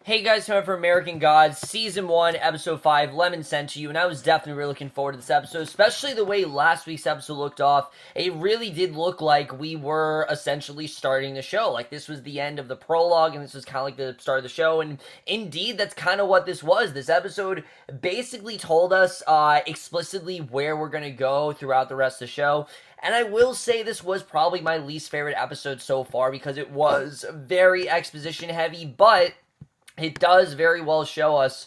Hey guys, coming for American Gods, Season 1, Episode 5, Lemon sent to you, and I was definitely really looking forward to this episode, especially the way last week's episode looked off. It really did look like we were essentially starting the show. Like, this was the end of the prologue, and this was kind of like the start of the show, and indeed, that's kind of what this was. This episode basically told us explicitly where we're going to go throughout the rest of the show. And I will say this was probably my least favorite episode so far because it was very exposition heavy, but it does very well show us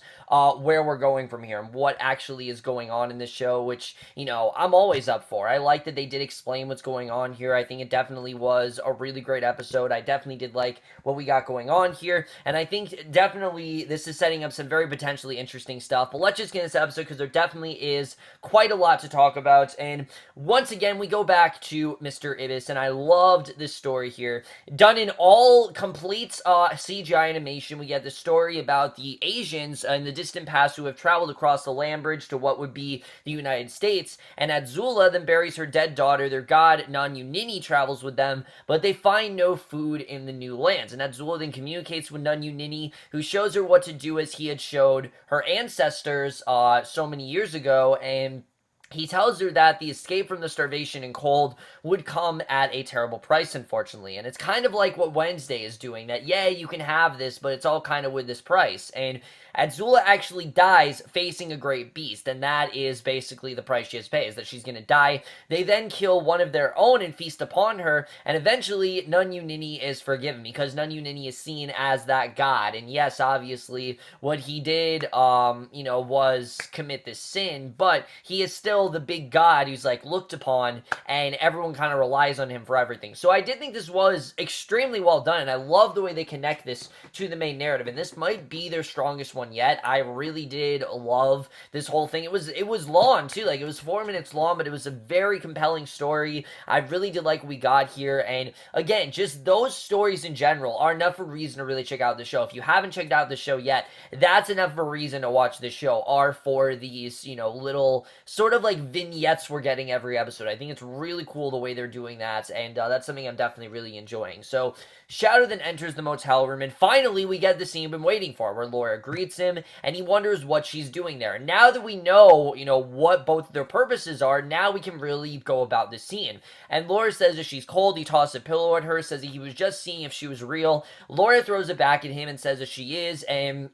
where we're going from here and what actually is going on in this show, which, I'm always up for. I like that they did explain what's going on here. I think it definitely was a really great episode. I definitely did like what we got going on here, and I think definitely this is setting up some very potentially interesting stuff. But let's just get into this episode because there definitely is quite a lot to talk about. And once again, we go back to Mr. Ibis, and I loved this story here. Done in all complete CGI animation, we get the story about the Asians in the distant past who have traveled across the land bridge to what would be the United States, and Azula then buries her dead daughter. Their god Nan-Unini travels with them, but they find no food in the new lands, and Azula then communicates with Nan-Unini, who shows her what to do as he had showed her ancestors so many years ago, and he tells her that the escape from the starvation and cold would come at a terrible price, unfortunately. And it's kind of like what Wednesday is doing, that, yeah, you can have this, but it's all kind of with this price. And Azula actually dies facing a great beast, and that is basically the price she has to pay, is that she's going to die. They then kill one of their own and feast upon her, and eventually Nan-Unini is forgiven, because Nan-Unini is seen as that god. And yes, obviously, what he did, was commit this sin, but he is still the big god who's, looked upon, and everyone kind of relies on him for everything. So I did think this was extremely well done, and I love the way they connect this to the main narrative, and this might be their strongest one yet. I really did love this whole thing. It was long too, it was 4 minutes long, but it was a very compelling story. I really did like what we got here, and again, just those stories in general are enough of a reason to really check out the show. If you haven't checked out the show yet, that's enough of a reason to watch this show, are for these, little sort of vignettes we're getting every episode. I think it's really cool the way they're doing that, and that's something I'm definitely really enjoying. So Shadow then enters the motel room, and finally we get the scene we've been waiting for, where Laura greets him, and he wonders what she's doing there. And now that we know, what both their purposes are, now we can really go about this scene. And Laura says that she's cold. He tosses a pillow at her, says that he was just seeing if she was real. Laura throws it back at him and says that she is, and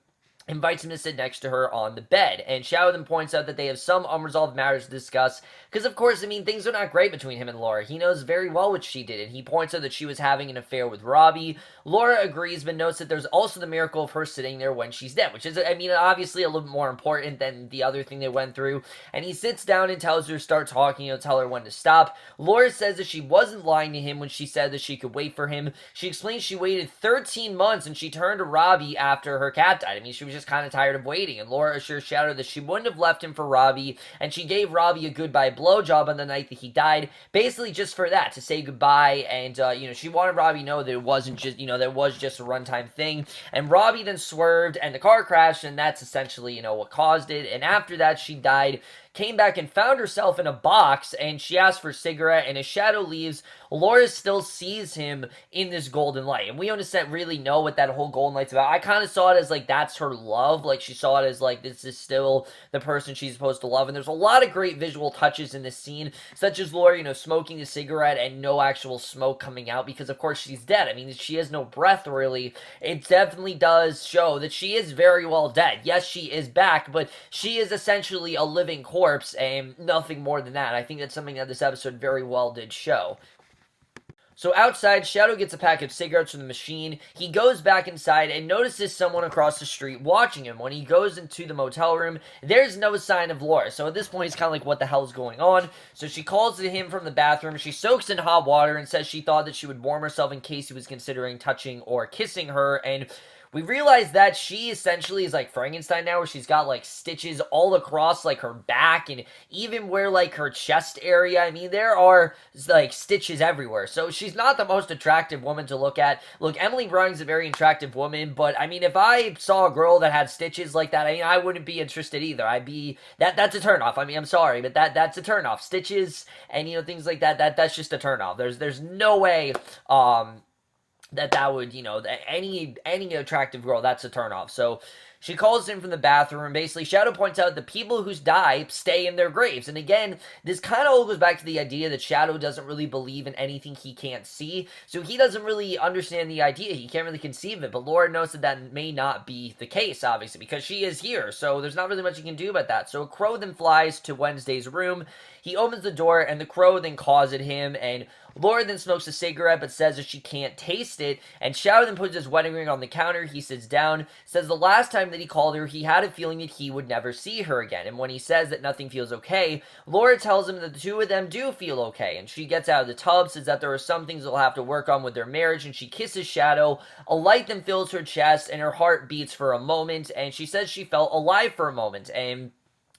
invites him to sit next to her on the bed. And Shadow then points out that they have some unresolved matters to discuss, because of course, things are not great between him and Laura. He knows very well what she did, and he points out that she was having an affair with Robbie. Laura agrees, but notes that there's also the miracle of her sitting there when she's dead, which is, obviously a little bit more important than the other thing they went through. And he sits down and tells her to start talking, tell her when to stop. Laura says that she wasn't lying to him when she said that she could wait for him. She explains she waited 13 months, and she turned to Robbie after her cat died. She was just kind of tired of waiting, and Laura assures Shadow that she wouldn't have left him for Robbie, and she gave Robbie a goodbye blowjob on the night that he died, basically just for that, to say goodbye. And she wanted Robbie to know that it wasn't just, that it was just a runtime thing. And Robbie then swerved, and the car crashed, and that's essentially, what caused it. And after that, she died, came back and found herself in a box, and she asked for a cigarette, and as Shadow leaves, Laura still sees him in this golden light, and we don't really know what that whole golden light's about. I kind of saw it as, that's her love, she saw it as, this is still the person she's supposed to love, and there's a lot of great visual touches in this scene, such as Laura, smoking a cigarette and no actual smoke coming out, because of course she's dead. She has no breath, really. It definitely does show that she is very well dead. Yes, she is back, but she is essentially a living corpse, and nothing more than that. I think that's something that this episode very well did show. So outside, Shadow gets a pack of cigarettes from the machine. He goes back inside and notices someone across the street watching him. When he goes into the motel room, there's no sign of Laura. So at this point, he's kind of like, what the hell is going on? So she calls to him from the bathroom. She soaks in hot water and says she thought that she would warm herself in case he was considering touching or kissing her. And we realize that she essentially is like Frankenstein now, where she's got stitches all across her back, and even where her chest area. There are stitches everywhere. So she's not the most attractive woman to look at. Look, Emily Brownings's a very attractive woman, but if I saw a girl that had stitches like that, I wouldn't be interested either. I'd be that's a turnoff. I'm sorry, but that's a turnoff. Stitches and things like that. That's just a turnoff. There's no way that would, any attractive girl, that's a turnoff. So she calls him from the bathroom, and basically Shadow points out the people who die stay in their graves. And again, this kind of all goes back to the idea that Shadow doesn't really believe in anything he can't see, so he doesn't really understand the idea. He can't really conceive it, but Laura knows that may not be the case, obviously, because she is here, so there's not really much he can do about that. So a crow then flies to Wednesday's room. He opens the door, and the crow then caws at him, and Laura then smokes a cigarette but says that she can't taste it, and Shadow then puts his wedding ring on the counter. He sits down, says the last time that he called her, he had a feeling that he would never see her again, and when he says that nothing feels okay, Laura tells him that the two of them do feel okay, and she gets out of the tub, says that there are some things they'll have to work on with their marriage, and she kisses Shadow. A light then fills her chest, and her heart beats for a moment, and she says she felt alive for a moment, and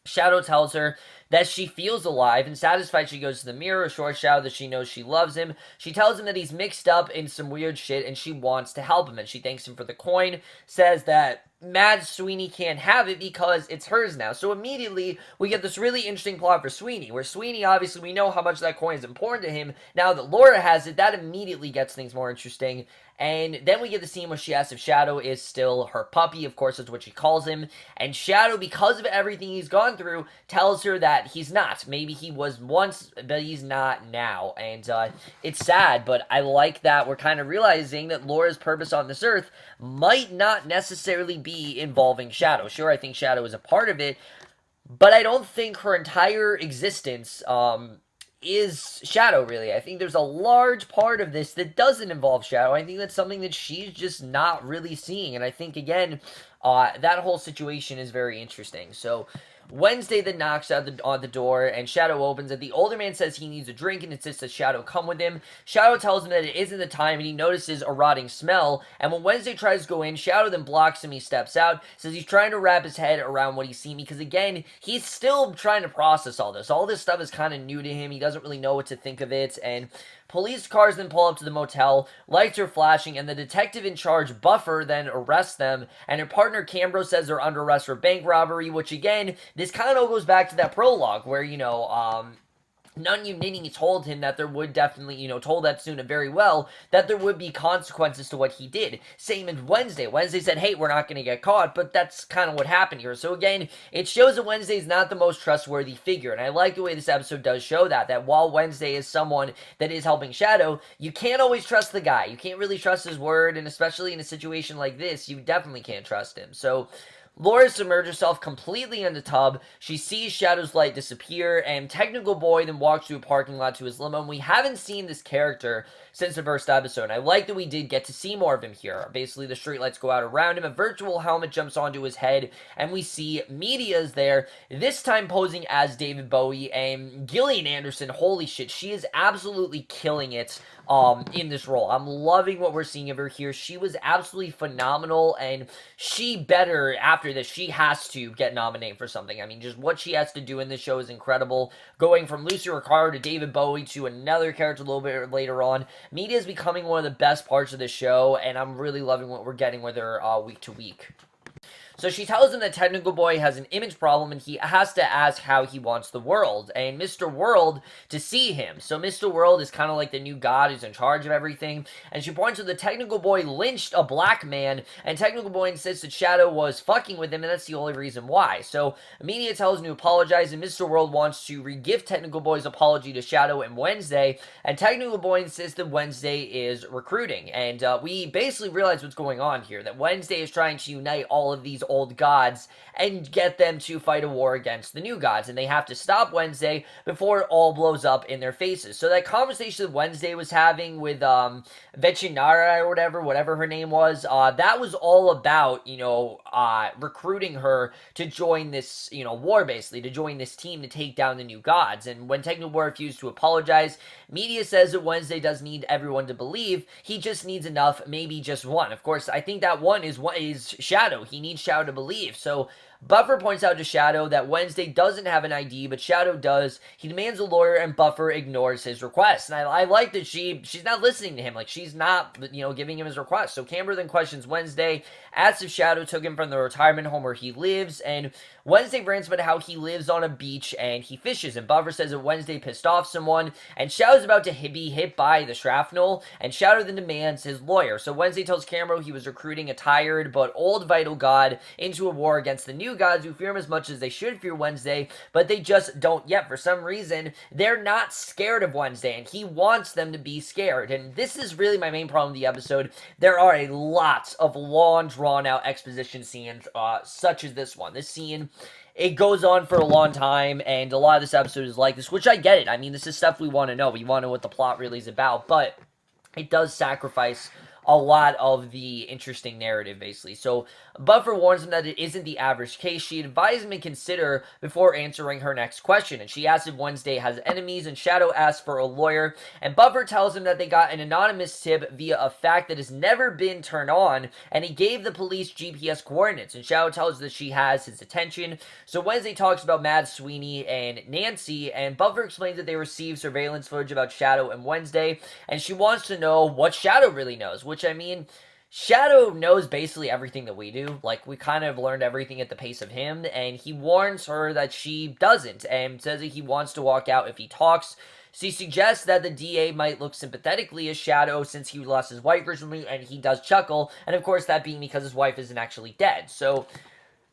Shadow tells her that she feels alive, and satisfied she goes to the mirror, assures Shadow that she knows she loves him. She tells him that he's mixed up in some weird shit, and she wants to help him, and she thanks him for the coin, says that mad Sweeney can't have it because it's hers now. So immediately, we get this really interesting plot for Sweeney, where Sweeney, obviously, we know how much that coin is important to him. Now that Laura has it, that immediately gets things more interesting. And then we get the scene where she asks if Shadow is still her puppy. Of course, that's what she calls him. And Shadow, because of everything he's gone through, tells her that he's not. Maybe he was once, but he's not now. And it's sad, but I like that we're kind of realizing that Laura's purpose on this earth might not necessarily be involving Shadow. Sure, I think Shadow is a part of it, but I don't think her entire existence is Shadow, really. I think there's a large part of this that doesn't involve Shadow. I think that's something that she's just not really seeing, and I think, again, that whole situation is very interesting. So Wednesday then knocks on the door, and Shadow opens it. The older man says he needs a drink and insists that Shadow come with him. Shadow tells him that it isn't the time, and he notices a rotting smell. And when Wednesday tries to go in, Shadow then blocks him. He steps out, says he's trying to wrap his head around what he's seen, because again, he's still trying to process all this. All this stuff is kind of new to him. He doesn't really know what to think of it, and police cars then pull up to the motel, lights are flashing, and the detective in charge, Buffer, then arrests them, and her partner, Cambro, says they're under arrest for bank robbery, which, again, this kind of goes back to that prologue, where, Nununini told him that there would definitely, told Epsuna very well, that there would be consequences to what he did. Same as Wednesday. Wednesday said, hey, we're not going to get caught, but that's kind of what happened here. So again, it shows that Wednesday is not the most trustworthy figure, and I like the way this episode does show that while Wednesday is someone that is helping Shadow, you can't always trust the guy. You can't really trust his word, and especially in a situation like this, you definitely can't trust him. So Laura submerges herself completely in the tub. She sees Shadow's light disappear, and Technical Boy then walks through a parking lot to his limo. And we haven't seen this character since the first episode. And I like that we did get to see more of him here. Basically, the streetlights go out around him, a virtual helmet jumps onto his head, and we see Media's there, this time posing as David Bowie. And Gillian Anderson, holy shit, she is absolutely killing it in this role. I'm loving what we're seeing of her here. She was absolutely phenomenal, and she better, after this, she has to get nominated for something. I mean, just what she has to do in this show is incredible. Going from Lucy Ricardo to David Bowie to another character a little bit later on, Media is becoming one of the best parts of the show, and I'm really loving what we're getting with her week to week. So she tells him that Technical Boy has an image problem, and he has to ask how he wants the world, and Mr. World to see him. So Mr. World is kind of like the new god who's in charge of everything, and she points out that Technical Boy lynched a black man, and Technical Boy insists that Shadow was fucking with him, and that's the only reason why. So Media tells him to apologize, and Mr. World wants to re-gift Technical Boy's apology to Shadow and Wednesday, and Technical Boy insists that Wednesday is recruiting, and we basically realize what's going on here, that Wednesday is trying to unite all of these old gods and get them to fight a war against the new gods, and they have to stop Wednesday before it all blows up in their faces. So that conversation that Wednesday was having with Vechinara or whatever her name was, that was all about, recruiting her to join this, war, basically, to join this team to take down the new gods. And when Technical Boy refused to apologize, Media says that Wednesday does need everyone to believe. He just needs enough, maybe just one. Of course, I think that one is Shadow. He needs Shadow to believe. So Buffer points out to Shadow that Wednesday doesn't have an ID, but Shadow does. He demands a lawyer, and Buffer ignores his request. And I like that she's not listening to him. Like, she's not, giving him his request. So Camber then questions Wednesday, asks if Shadow took him from the retirement home where he lives, and Wednesday rants about how he lives on a beach and he fishes, and Buffer says that Wednesday pissed off someone, and Shadow's about to be hit by the shrapnel, and Shadow then demands his lawyer. So Wednesday tells Camero he was recruiting a tired but old vital god into a war against the new gods who fear him as much as they should fear Wednesday, but they just don't yet. For some reason, they're not scared of Wednesday, and he wants them to be scared. And this is really my main problem with the episode. There are a lot of long, drawn-out exposition scenes, such as this one. This scene, it goes on for a long time, and a lot of this episode is like this, which I get it. I mean, this is stuff we want to know. We want to know what the plot really is about, but it does sacrifice a lot of the interesting narrative, basically. So Buffer warns him that it isn't the average case. She advised him to consider before answering her next question, and she asks if Wednesday has enemies, and Shadow asks for a lawyer, and Buffer tells him that they got an anonymous tip via a fact that has never been turned on, and he gave the police GPS coordinates, and Shadow tells her that she has his attention. So Wednesday talks about Mad Sweeney and Nancy, and Buffer explains that they received surveillance footage about Shadow and Wednesday, and she wants to know what Shadow really knows, which, I mean, Shadow knows basically everything that we do. Like, we kind of learned everything at the pace of him, and he warns her that she doesn't, and says that he wants to walk out if he talks. So he suggests that the DA might look sympathetically as Shadow since he lost his wife recently, and he does chuckle, and of course that being because his wife isn't actually dead. So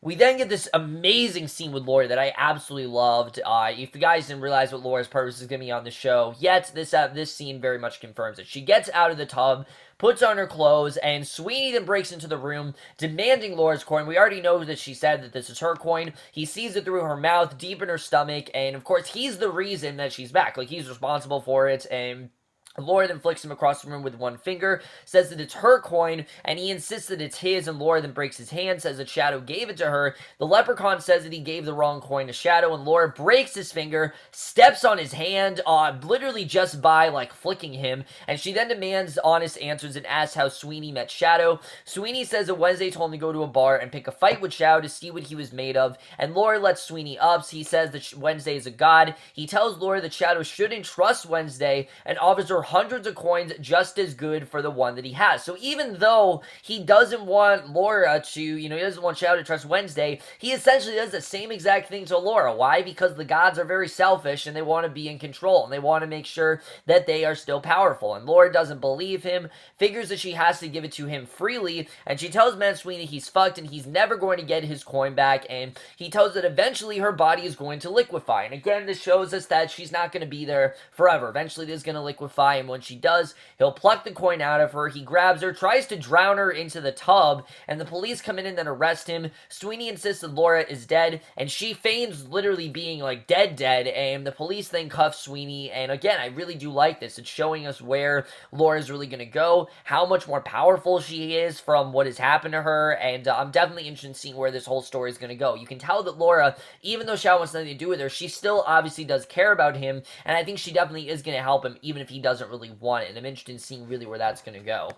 we then get this amazing scene with Laura that I absolutely loved. If you guys didn't realize what Laura's purpose is going to be on the show yet, this scene very much confirms it. She gets out of the tub, puts on her clothes, and Sweeney then breaks into the room, demanding Laura's coin. We already know that she said that this is her coin. He sees it through her mouth, deep in her stomach, and of course, he's the reason that she's back. Like, he's responsible for it, and Laura then flicks him across the room with one finger, says that it's her coin, and he insists that it's his, and Laura then breaks his hand, says that Shadow gave it to her. The leprechaun says that he gave the wrong coin to Shadow, and Laura breaks his finger, steps on his hand, literally just by, like, flicking him, and she then demands honest answers and asks how Sweeney met Shadow. Sweeney says that Wednesday told him to go to a bar and pick a fight with Shadow to see what he was made of, and Laura lets Sweeney up. He says that Wednesday is a god. He tells Laura that Shadow shouldn't trust Wednesday, and offers her hundreds of coins just as good for the one that he has. So even though he doesn't want Laura to, he doesn't want Shadow to trust Wednesday, he essentially does the same exact thing to Laura. Why? Because the gods are very selfish and they want to be in control and they want to make sure that they are still powerful. And Laura doesn't believe him, figures that she has to give it to him freely, and she tells Matt Sweeney he's fucked and he's never going to get his coin back, and he tells that eventually her body is going to liquefy. And again, this shows us that she's not going to be there forever. Eventually it is going to liquefy, and when she does, he'll pluck the coin out of her. He grabs her, tries to drown her into the tub, and the police come in and then arrest him. Sweeney insists that Laura is dead, and she feigns literally being like dead, and the police then cuff Sweeney. And again, I really do like this. It's showing us where Laura's really going to go, how much more powerful she is from what has happened to her, and I'm definitely interested in seeing where this whole story is going to go. You can tell that Laura, even though Shadow wants nothing to do with her, she still obviously does care about him, and I think she definitely is going to help him, even if he doesn't really want it, and I'm interested in seeing really where that's going to go.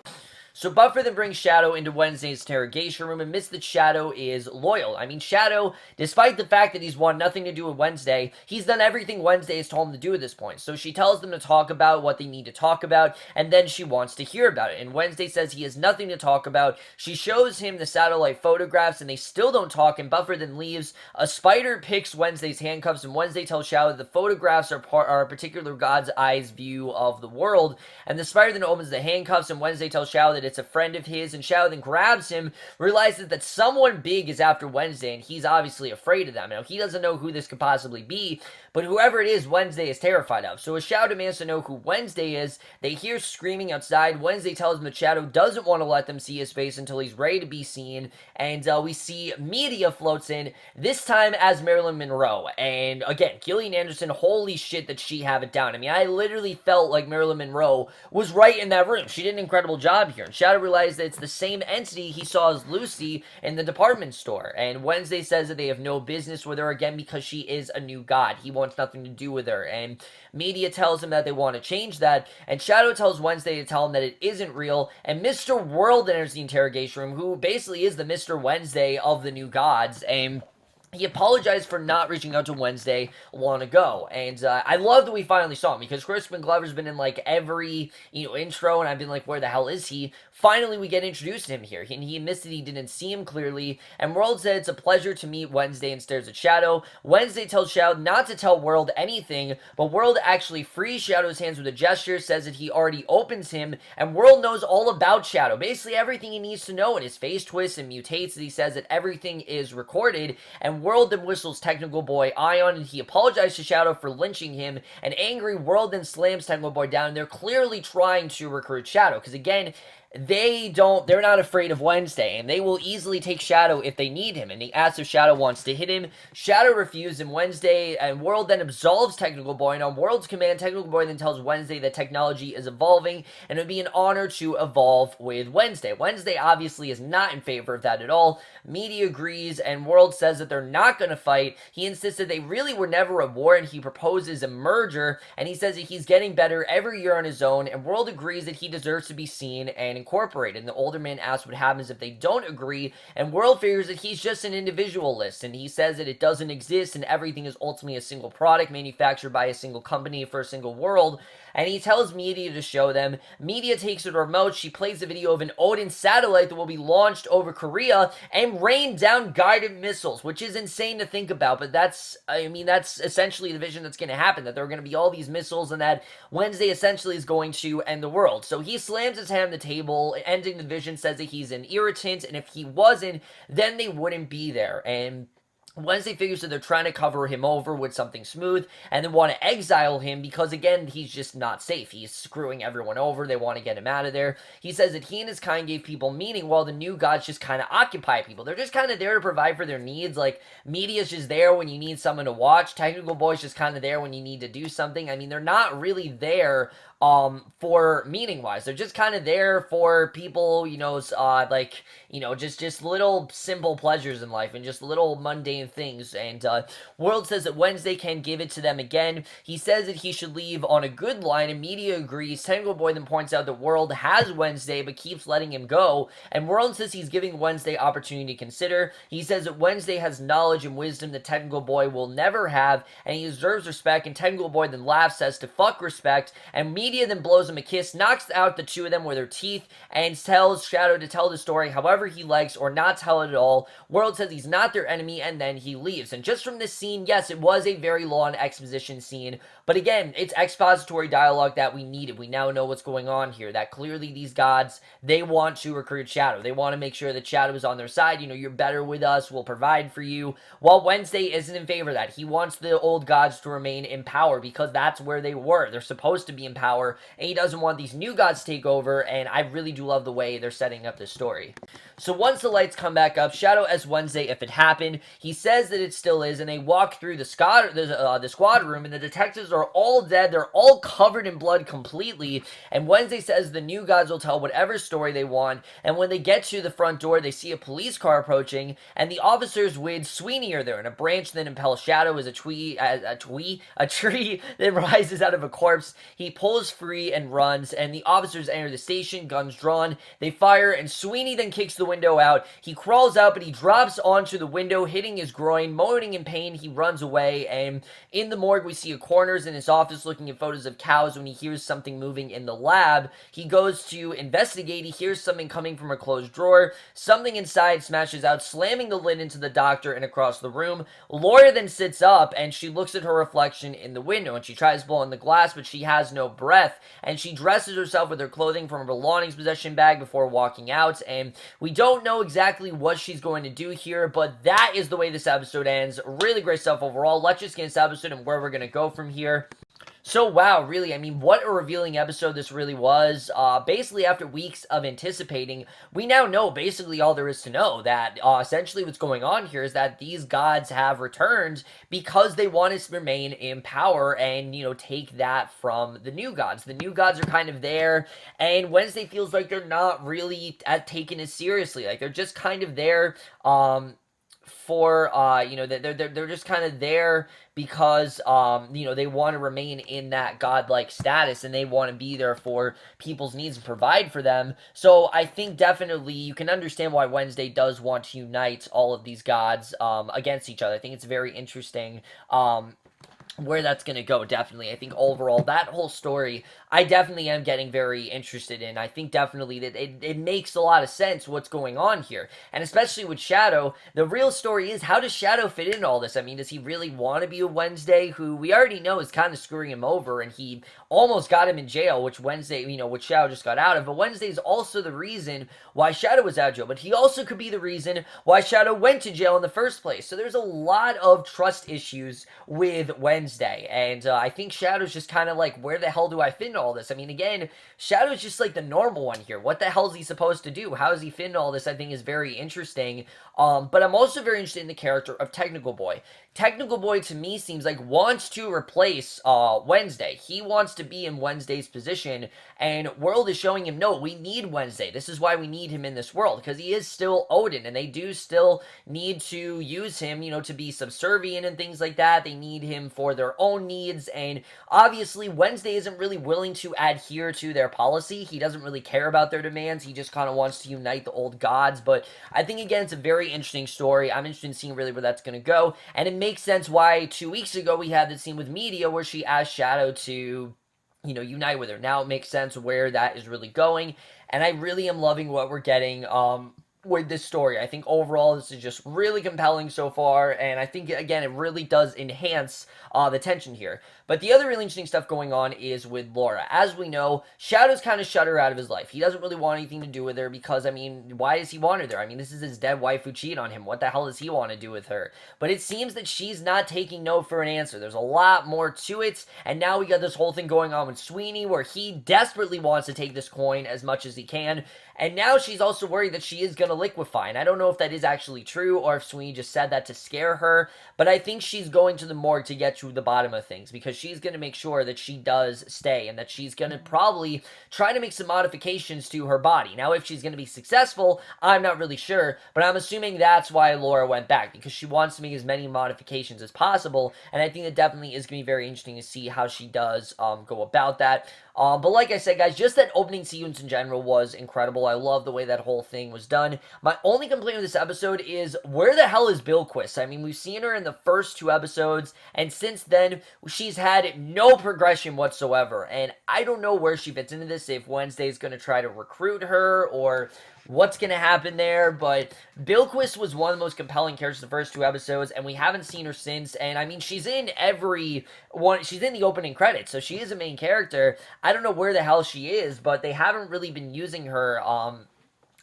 So Buffer then brings Shadow into Wednesday's interrogation room and admits that Shadow is loyal. I mean, Shadow, despite the fact that he's wanted nothing to do with Wednesday, he's done everything Wednesday has told him to do at this point. So she tells them to talk about what they need to talk about, and then she wants to hear about it. And Wednesday says he has nothing to talk about. She shows him the satellite photographs, and they still don't talk, and Buffer then leaves. A spider picks Wednesday's handcuffs, and Wednesday tells Shadow that the photographs are a particular god's eye's view of the world. And the spider then opens the handcuffs, and Wednesday tells Shadow that it's a friend of his, and Shadow then grabs him, realizes that someone big is after Wednesday, and he's obviously afraid of them. Now, he doesn't know who this could possibly be, but whoever it is, Wednesday is terrified of. So as Shadow demands to know who Wednesday is, they hear screaming outside. Wednesday tells him that Shadow doesn't want to let them see his face until he's ready to be seen, and we see media floats in, this time as Marilyn Monroe. And again, Gillian Anderson, holy shit that she have it down. I mean, I literally felt like Marilyn Monroe was right in that room. She did an incredible job here, and Shadow realized that it's the same entity he saw as Lucy in the department store. And Wednesday says that they have no business with her again because she is a new god. He wants nothing to do with her. And media tells him that they want to change that. And Shadow tells Wednesday to tell him that it isn't real. And Mr. World enters the interrogation room, who basically is the Mr. Wednesday of the new gods. And he apologized for not reaching out to Wednesday long ago, and I love that we finally saw him because Crispin Glover's been in like every intro, and I've been like, where the hell is he? Finally, we get introduced to him here, and he admits that he didn't see him clearly. And World said it's a pleasure to meet Wednesday and stares at Shadow. Wednesday tells Shadow not to tell World anything, but World actually frees Shadow's hands with a gesture, says that he already opens him, and World knows all about Shadow, basically everything he needs to know, and his face twists and mutates, and he says that everything is recorded, and World then whistles Technical Boy Ion, and he apologizes to Shadow for lynching him. An angry World then slams Technical Boy down, and they're clearly trying to recruit Shadow, because again, they're not afraid of Wednesday, and they will easily take Shadow if they need him, and he asks if Shadow wants to hit him. Shadow refuses, and Wednesday and World then absolves Technical Boy, and on World's command, Technical Boy then tells Wednesday that technology is evolving, and it would be an honor to evolve with Wednesday. Wednesday obviously is not in favor of that at all. Media agrees, and World says that they're not going to fight. He insists that they really were never at war, and he proposes a merger, and he says that he's getting better every year on his own, and World agrees that he deserves to be seen and incorporated. And the older man asks what happens if they don't agree, and World figures that he's just an individualist, and he says that it doesn't exist and everything is ultimately a single product manufactured by a single company for a single world. And he tells Media to show them. Media takes the remote. She plays a video of an Odin satellite that will be launched over Korea and rain down guided missiles, which is insane to think about, but that's essentially the vision that's going to happen, that there are going to be all these missiles and that Wednesday essentially is going to end the world. So he slams his hand on the table, ending the vision, says that he's an irritant, and if he wasn't, then they wouldn't be there. And Wednesday figures that they're trying to cover him over with something smooth and then want to exile him because, again, he's just not safe. He's screwing everyone over. They want to get him out of there. He says that he and his kind gave people meaning while the new gods just kind of occupy people. They're just kind of there to provide for their needs. Like, Media's just there when you need someone to watch. Technical Boy's just kind of there when you need to do something. I mean, they're not really there for meaning-wise. They're just kind of there for people, just little simple pleasures in life and just little mundane things. And World says that Wednesday can give it to them again. He says that he should leave on a good line, and Media agrees. Technical Boy then points out that World has Wednesday but keeps letting him go, and World says he's giving Wednesday opportunity to consider. He says that Wednesday has knowledge and wisdom that Technical Boy will never have, and he deserves respect, and Technical Boy then laughs, says to fuck respect, and Media then blows him a kiss, knocks out the two of them with her teeth, and tells Shadow to tell the story however he likes or not tell it at all. World says he's not their enemy, and then he leaves. And just from this scene, yes, it was a very long exposition scene, but again, it's expository dialogue that we needed. We now know what's going on here, that clearly these gods, they want to recruit Shadow. They want to make sure that Shadow is on their side. You're better with us, we'll provide for you. While Wednesday isn't in favor of that. He wants the old gods to remain in power because that's where they were. They're supposed to be in power, and he doesn't want these new gods to take over, and I really do love the way they're setting up this story. So once the lights come back up, Shadow asks Wednesday if it happened. He says that it still is, and they walk through the squad room, and the detectives are all dead. They're all covered in blood completely, and Wednesday says the new gods will tell whatever story they want, and when they get to the front door, they see a police car approaching, and the officers with Sweeney are there, and a branch then impels Shadow as a tree that rises out of a corpse. He pulls free and runs, and the officers enter the station, guns drawn. They fire, and Sweeney then kicks the window out. He crawls out, but he drops onto the window, hitting his groin. Moaning in pain, he runs away, and in the morgue, we see a coroner's in his office looking at photos of cows when he hears something moving in the lab. He goes to investigate. He hears something coming from a closed drawer. Something inside smashes out, slamming the lid into the doctor and across the room. Laura then sits up, and she looks at her reflection in the window, and she tries blowing the glass, but she has no breath, and she dresses herself with her clothing from her belongings possession bag before walking out, and we don't know exactly what she's going to do here, but that is the way this episode ends. Really great stuff overall. Let's just get into this episode and where we're going to go from here. So, wow, really, I mean, what a revealing episode this really was. Basically, after weeks of anticipating, we now know basically all there is to know, that essentially what's going on here is that these gods have returned because they want to remain in power and, take that from the new gods. The new gods are kind of there, and Wednesday feels like they're not really taken as seriously. Like, they're just kind of there, for, they're just kind of there because, they want to remain in that godlike status and they want to be there for people's needs and provide for them. So I think definitely you can understand why Wednesday does want to unite all of these gods against each other. I think it's very interesting where that's going to go. Definitely, I think overall that whole story I definitely am getting very interested in. I think definitely that it makes a lot of sense what's going on here, and especially with Shadow. The real story is, how does Shadow fit into all this? I mean, does he really want to be a Wednesday, who we already know is kind of screwing him over, and he almost got him in jail, which Wednesday, which Shadow just got out of. But Wednesday is also the reason why Shadow was out of jail, but he also could be the reason why Shadow went to jail in the first place. So there's a lot of trust issues with Wednesday, and I think Shadow's just kind of like, where the hell do I fit into all this? I mean, again, Shadow's just like the normal one here. What the hell is he supposed to do? How does he fit into all this? I think is very interesting. But I'm also very interested in the character of Technical Boy. Technical Boy, to me, seems like wants to replace Wednesday. He wants to be in Wednesday's position, and World is showing him, no, we need Wednesday. This is why we need him in this world, because he is still Odin, and they do still need to use him, to be subservient and things like that. They need him for their own needs, and obviously Wednesday isn't really willing to adhere to their policy. He doesn't really care about their demands. He just kind of wants to unite the old gods. But I think, again, it's a very interesting story. I'm interested in seeing really where that's going to go, and it makes sense why 2 weeks ago we had the scene with Media where she asked Shadow to unite with her. Now it makes sense where that is really going, and I really am loving what we're getting with this story. I think overall this is just really compelling so far, and I think, again, it really does enhance the tension here. But the other really interesting stuff going on is with Laura. As we know, Shadow's kind of shut her out of his life. He doesn't really want anything to do with her because, I mean, why does he want her there? I mean, this is his dead wife who cheated on him. What the hell does he want to do with her? But it seems that she's not taking no for an answer. There's a lot more to it, and now we got this whole thing going on with Sweeney where he desperately wants to take this coin as much as he can, and now she's also worried that she is going to liquefy. And I don't know if that is actually true or if Sweeney just said that to scare her, but I think she's going to the morgue to get to the bottom of things, because she's going to make sure that she does stay, and that she's going to probably try to make some modifications to her body. Now, if she's going to be successful, I'm not really sure, but I'm assuming that's why Laura went back, because she wants to make as many modifications as possible, and I think it definitely is going to be very interesting to see how she does go about that. But like I said, guys, just that opening sequence in general was incredible. I love the way that whole thing was done. My only complaint with this episode is, where the hell is Bilquis? I mean, we've seen her in the first 2 episodes, and since then, she's had no progression whatsoever, and I don't know where she fits into this, if Wednesday's going to try to recruit her, or what's going to happen there. But Bilquis was one of the most compelling characters in the first 2 episodes, and we haven't seen her since. And I mean, she's in every one. She's in the opening credits, so she is a main character. I don't know where the hell she is, but they haven't really been using her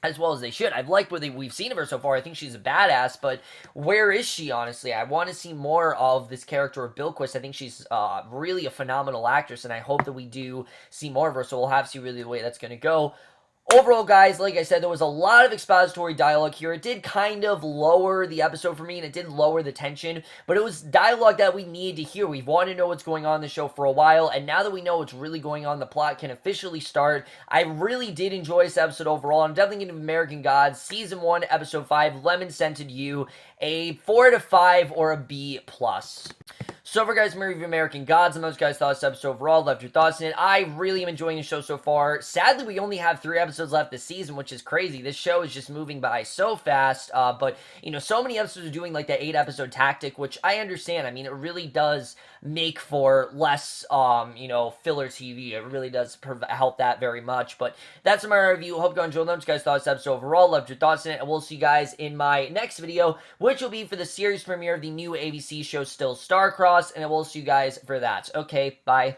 as well as they should. I've liked what we've seen of her so far. I think she's a badass, but where is she, honestly? I want to see more of this character of Bilquis. I think she's really a phenomenal actress, and I hope that we do see more of her, so we'll have to see really the way that's going to go. Overall, guys, like I said, there was a lot of expository dialogue here. It did kind of lower the episode for me, and it did lower the tension, but it was dialogue that we needed to hear. We've wanted to know what's going on in the show for a while, and now that we know what's really going on, the plot can officially start. I really did enjoy this episode overall. I'm definitely going to give American Gods Season 1, Episode 5, Lemon Scented You, a 4 out of 5 or a B+. So for guys, my review of American Gods, and those guys thought this episode overall, left your thoughts in it. I really am enjoying the show so far. Sadly, we only have 3 episodes left this season, which is crazy. This show is just moving by so fast, but, so many episodes are doing, like, that 8-episode tactic, which I understand. I mean, it really does make for less, filler TV. It really does help that very much, but that's my review. Hope you enjoyed them. You guys thought this episode overall, left your thoughts in it, and we'll see you guys in my next video, which will be for the series premiere of the new ABC show, Still Starcross, and I will see you guys for that. Okay, bye.